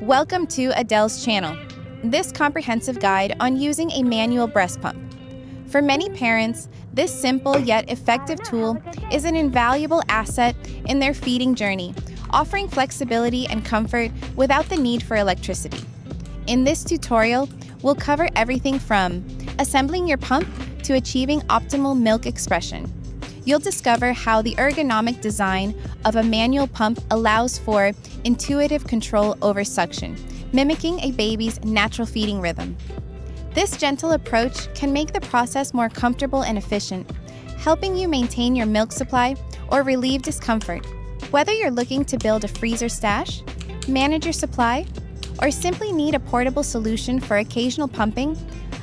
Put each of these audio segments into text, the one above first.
Welcome to Adells' channel, this comprehensive guide on using a manual breast pump. For many parents, this simple yet effective tool is an invaluable asset in their feeding journey, offering flexibility and comfort without the need for electricity. In this tutorial, we'll cover everything from assembling your pump to achieving optimal milk expression. You'll discover how the ergonomic design of a manual pump allows for intuitive control over suction, mimicking a baby's natural feeding rhythm. This gentle approach can make the process more comfortable and efficient, helping you maintain your milk supply or relieve discomfort. Whether you're looking to build a freezer stash, manage your supply, or simply need a portable solution for occasional pumping,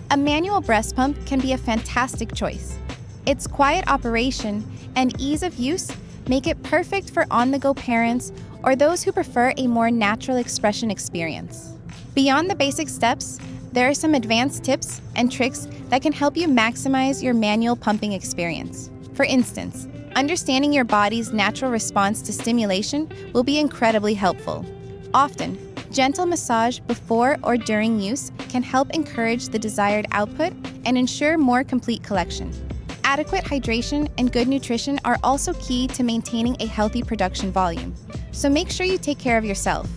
a manual breast pump can be a fantastic choice. Its quiet operation and ease of use make it perfect for on-the-go parents or those who prefer a more natural expression experience. Beyond the basic steps, there are some advanced tips and tricks that can help you maximize your manual pumping experience. For instance, understanding your body's natural response to stimulation will be incredibly helpful. Often, gentle massage before or during use can help encourage the desired output and ensure more complete collection. Adequate hydration and good nutrition are also key to maintaining a healthy production volume, so make sure you take care of yourself.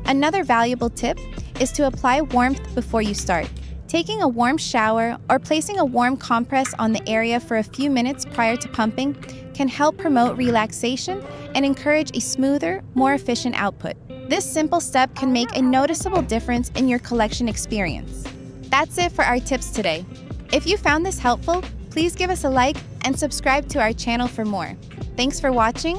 Another valuable tip is to apply warmth before you start. Taking a warm shower or placing a warm compress on the area for a few minutes prior to pumping can help promote relaxation and encourage a smoother, more efficient output. This simple step can make a noticeable difference in your collection experience. That's it for our tips today. If you found this helpful, please give us a like and subscribe to our channel for more. Thanks for watching.